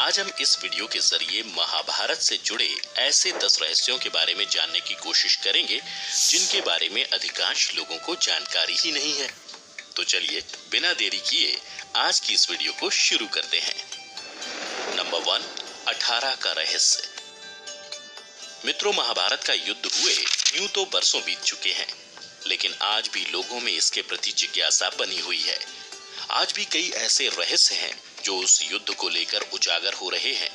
आज हम इस वीडियो के जरिए महाभारत से जुड़े ऐसे 10 रहस्यों के बारे में जानने की कोशिश करेंगे जिनके बारे में अधिकांश लोगों को जानकारी ही नहीं है। तो चलिए बिना देरी किए आज की इस वीडियो को शुरू करते हैं। नंबर 1, 18 का रहस्य। मित्रों, महाभारत का युद्ध हुए यूं तो बरसों बीत चुके हैं, लेकिन आज भी लोगों में इसके प्रति जिज्ञासा बनी हुई है। आज भी कई ऐसे रहस्य हैं जो उस युद्ध को लेकर उजागर हो रहे हैं।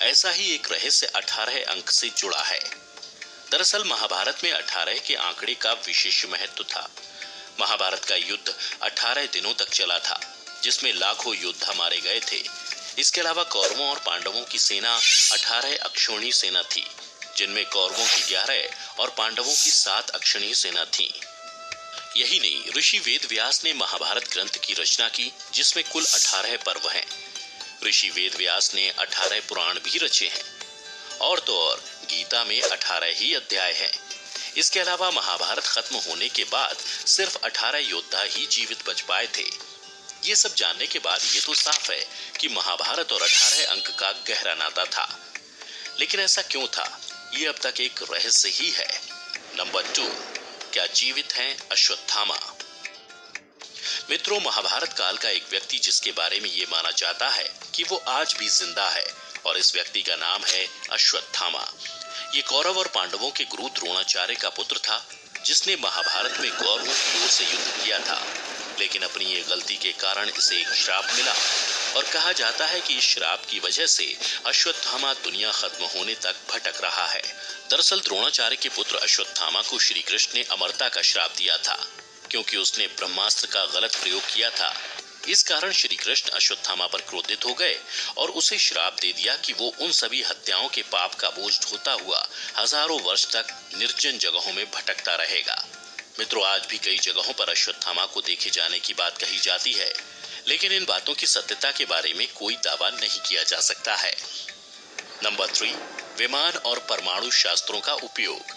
ऐसा ही एक रहस्य 18 अंक से जुड़ा है। दरअसल महाभारत में 18 के आंकड़े का विशेष महत्व था। महाभारत का युद्ध 18 दिनों तक चला था, जिसमें लाखों योद्धा मारे गए थे। इसके अलावा कौरवों और पांडवों की सेना 18 अक्षौहिणी सेना थी, जिनमें कौरवों की 11 और पांडवों की 7 अक्षौहिणी सेना थी। यही नहीं, ऋषि वेद व्यास ने महाभारत ग्रंथ की रचना की, जिसमें कुल 18 पर्व हैं। ऋषि वेद व्यास ने 18 पुराण भी रचे हैं, और तो और गीता में 18 ही अध्याय हैं। इसके अलावा महाभारत खत्म होने के बाद सिर्फ 18 योद्धा ही जीवित बच पाए थे। ये सब जानने के बाद ये तो साफ है कि महाभारत और 18 अंक का गहरा नाता था। लेकिन ऐसा क्यों था, ये अब तक एक रहस्य ही है। नंबर 2, क्या जीवित हैं अश्वत्थामा? मित्रों, महाभारत काल का एक व्यक्ति जिसके बारे में ये माना जाता है कि वो आज भी जिंदा है, और इस व्यक्ति का नाम है अश्वत्थामा। ये कौरव और पांडवों के गुरु द्रोणाचार्य का पुत्र था, जिसने महाभारत में कौरवों की ओर से युद्ध किया था। लेकिन अपनी ये गलती के कारण इसे एक श्राप मिला, और कहा जाता है कि इस श्राप की वजह से अश्वत्थामा दुनिया खत्म होने तक भटक रहा है। दरअसल द्रोणाचार्य के पुत्र अश्वत्थामा को श्री कृष्ण ने अमरता का श्राप दिया था, क्योंकि उसने ब्रह्मास्त्र का गलत प्रयोग किया था। इस कारण श्री कृष्ण अश्वत्थामा पर क्रोधित हो गए और उसे श्राप दे दिया कि वो उन सभी हत्याओं के पाप का बोझ ढोता हुआ हजारों वर्ष तक निर्जन जगहों में भटकता रहेगा। मित्रों, आज भी कई जगहों पर अश्वत्थामा को देखे जाने की बात कही जाती है, लेकिन इन बातों की सत्यता के बारे में कोई दावा नहीं किया जा सकता है। नंबर 3, विमान और परमाणु शास्त्रों का उपयोग।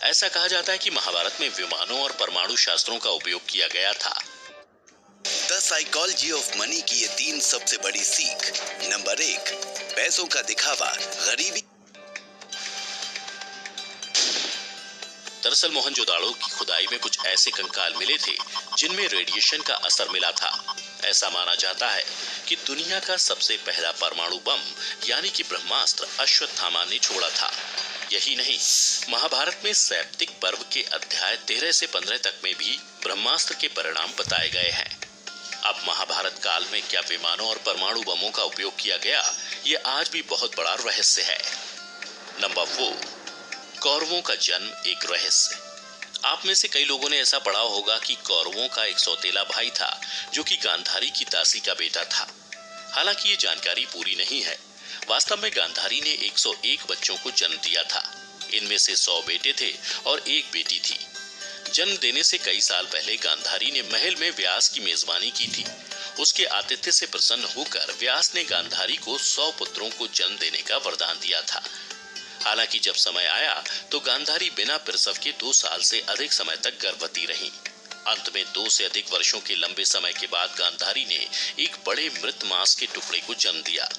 ऐसा कहा जाता है कि महाभारत में विमानों और परमाणु शास्त्रों का उपयोग किया गया था। द साइकोलॉजी ऑफ मनी की ये 3 सबसे बड़ी सीख। नंबर 1, पैसों का दिखावा, गरीबी। दरअसल मोहनजोदाड़ो की खुदाई में कुछ ऐसे कंकाल मिले थे जिनमें रेडिएशन का असर मिला था। ऐसा माना जाता है कि दुनिया का सबसे पहला परमाणु बम यानी कि ब्रह्मास्त्र अश्वत्थामा ने छोड़ा था। यही नहीं, महाभारत में सैप्तिक पर्व के अध्याय 13 से 15 तक में भी ब्रह्मास्त्र के परिणाम बताए गए हैं। अब महाभारत काल में क्या विमानों और परमाणु बमों का उपयोग किया गया, ये आज भी बहुत बड़ा रहस्य है। नंबर 4, कौरवों का जन्म एक रहस्य। आप में से कई लोगों ने ऐसा पढ़ा होगा कि कौरवों का एक सौतेला भाई था जो कि गांधारी की दासी का बेटा था। हालांकि ये जानकारी पूरी नहीं है। वास्तव में गांधारी ने 101 बच्चों को जन्म दिया था। इनमें से 100 बेटे थे और 1 बेटी थी। जन्म देने से कई साल पहले गांधारी ने महल में व्यास की मेजबानी की थी। उसके आतिथ्य से प्रसन्न होकर व्यास ने गांधारी को 100 पुत्रों को जन्म देने का वरदान दिया था। हालांकि जब समय आया तो गांधारी बिना प्रसव के 2 साल से अधिक समय तक गर्भवती रही। अंत में 2 से अधिक वर्षों के लंबे समय के बाद गांधारी ने एक बड़े मृत मांस के टुकड़े को जन्म दिया।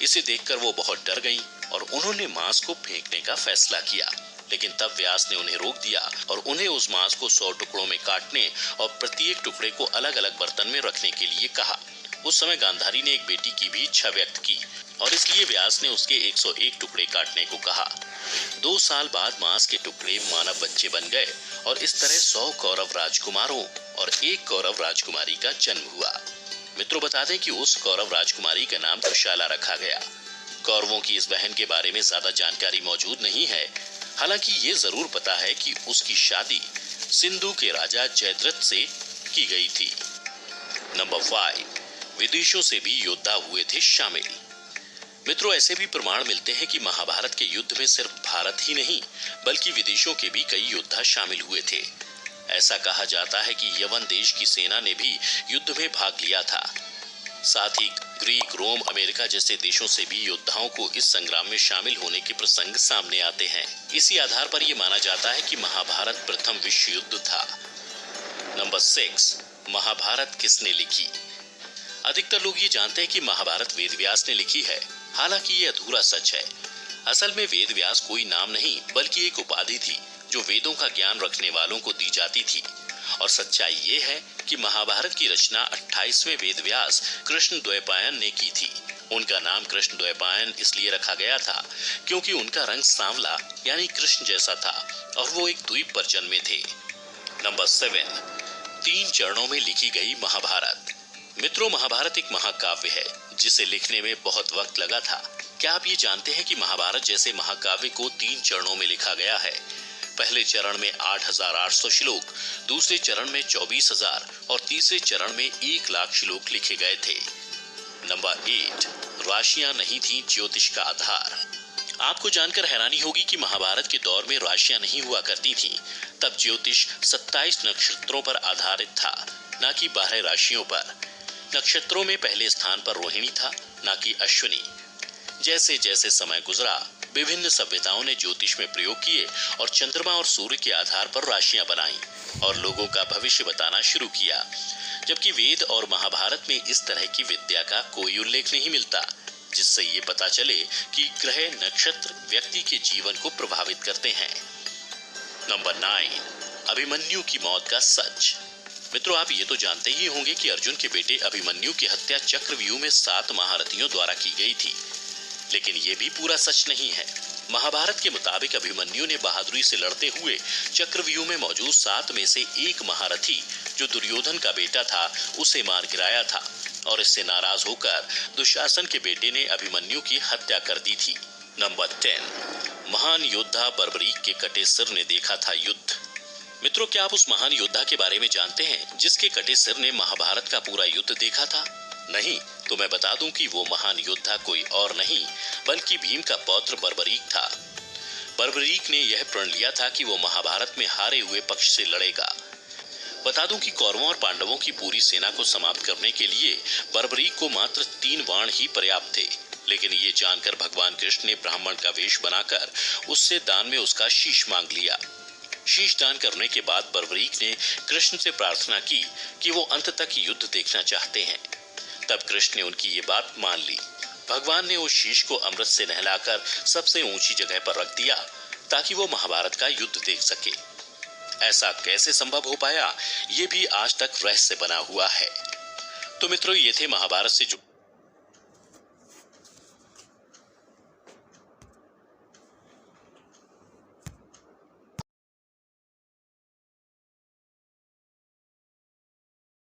इसे देखकर वो बहुत डर गईं और उन्होंने मांस को फेंकने का फैसला किया। लेकिन तब व्यास ने उन्हें रोक दिया और उन्हें उस मांस को 100 टुकड़ों में काटने और प्रत्येक टुकड़े को अलग अलग बर्तन में रखने के लिए कहा। उस समय गांधारी ने एक बेटी की भी इच्छा व्यक्त की और इसलिए व्यास ने उसके 101 टुकड़े काटने को कहा। 2 साल बाद मांस के टुकड़े मानव बच्चे बन गए और इस तरह 100 कौरव राजकुमारों और 1 कौरव राजकुमारी का जन्म हुआ। मित्रों, बता दें कि उस कौरव राजकुमारी का नाम कुशाला रखा गया। कौरवों की इस बहन के बारे में ज्यादा जानकारी मौजूद नहीं है। हालांकि ये जरूर पता है कि उसकी शादी सिंधु के राजा जयद्रथ से की गई थी। नंबर 5, विदेशों से भी योद्धा हुए थे शामिल। मित्रों, ऐसे भी प्रमाण मिलते हैं कि महाभारत के युद्ध में सिर्फ भारत ही नहीं बल्कि विदेशों के भी कई योद्धा शामिल हुए थे। ऐसा कहा जाता है कि यवन देश की सेना ने भी युद्ध में भाग लिया था। साथ ही ग्रीक, रोम, अमेरिका जैसे देशों से भी योद्धाओं को इस संग्राम में शामिल होने के प्रसंग सामने आते हैं। इसी आधार पर यह माना जाता है कि महाभारत प्रथम विश्व युद्ध था। नंबर 6, महाभारत किसने लिखी? अधिकतर लोग ये जानते हैं कि महाभारत वेद व्यास ने लिखी है, हालांकि ये अधूरा सच है। असल में वेद व्यास कोई नाम नहीं बल्कि एक उपाधि थी जो वेदों का ज्ञान रखने वालों को दी जाती थी। और सच्चाई ये है कि महाभारत की रचना 28वें वेद व्यास कृष्ण द्वैपायन ने की थी। उनका नाम कृष्ण द्वैपायन इसलिए रखा गया था क्योंकि उनका रंग सांवला यानी कृष्ण जैसा था और वो एक द्वीप पर जन्मे थे। नंबर 7, 3 चरणों में लिखी गई महाभारत। मित्रों, महाभारत एक महाकाव्य है जिसे लिखने में बहुत वक्त लगा था। क्या आप ये जानते हैं कि महाभारत जैसे महाकाव्य को 3 चरणों में लिखा गया है? पहले चरण में 8,800 श्लोक, दूसरे चरण में 24,000 और तीसरे चरण में 1,00,000 श्लोक लिखे गए थे। नंबर 8, राशियां नहीं थी ज्योतिष का आधार। आपको जानकर हैरानी होगी कि महाभारत के दौर में राशियां नहीं हुआ करती थीं। तब ज्योतिष 27 नक्षत्रों पर आधारित था, न कि 12 राशियों पर। नक्षत्रों में पहले स्थान पर रोहिणी था, न कि अश्विनी। जैसे जैसे समय गुजरा, विभिन्न सभ्यताओं ने ज्योतिष में प्रयोग किए और चंद्रमा और सूर्य के आधार पर राशियां बनाई और लोगों का भविष्य बताना शुरू किया। जबकि वेद और महाभारत में इस तरह की विद्या का कोई उल्लेख नहीं मिलता, जिससे ये पता चले कि ग्रह नक्षत्र व्यक्ति के जीवन को प्रभावित करते हैं। नंबर 9, अभिमन्यु की मौत का सच। मित्रों, आप ये तो जानते ही होंगे कि अर्जुन के बेटे अभिमन्यु की हत्या चक्रव्यूह में 7 महारथियों द्वारा की गई थी, लेकिन ये भी पूरा सच नहीं है। महाभारत के मुताबिक अभिमन्यु ने बहादुरी से लड़ते हुए चक्रव्यूह में मौजूद 7 में से एक महारथी जो दुर्योधन का बेटा था उसे मार गिराया था और इससे नाराज होकर दुशासन के बेटे ने अभिमन्यु की हत्या कर दी थी। नंबर 10, महान योद्धा बर्बरीक के कटे सिर ने देखा था युद्ध। मित्रों, क्या आप उस महान योद्धा के बारे में जानते हैं जिसके कटे सिर ने महाभारत का पूरा युद्ध देखा था? नहीं तो मैं बता दूं कि वो महान योद्धा कोई और नहीं बल्कि भीम का पौत्र बर्बरीक था। बर्बरीक ने यह प्रण लिया था कि वो महाभारत में हारे हुए पक्ष से लड़ेगा। बता दूं कि कौरवों और पांडवों की पूरी सेना को समाप्त करने के लिए बर्बरीक को मात्र 3 बाण ही पर्याप्त थे, लेकिन ये जानकर भगवान कृष्ण ने ब्राह्मण का वेश बनाकर उससे दान में उसका शीश मांग लिया। शीश दान करने के बाद बर्बरीक ने कृष्ण से प्रार्थना की कि वो अंत तक युद्ध देखना चाहते हैं। तब कृष्ण ने उनकी ये बात मान ली। भगवान ने उस शीश को अमृत से नहलाकर सबसे ऊंची जगह पर रख दिया ताकि वो महाभारत का युद्ध देख सके। ऐसा कैसे संभव हो पाया, ये भी आज तक रहस्य बना हुआ है। तो मित्रों, ये थे महाभारत से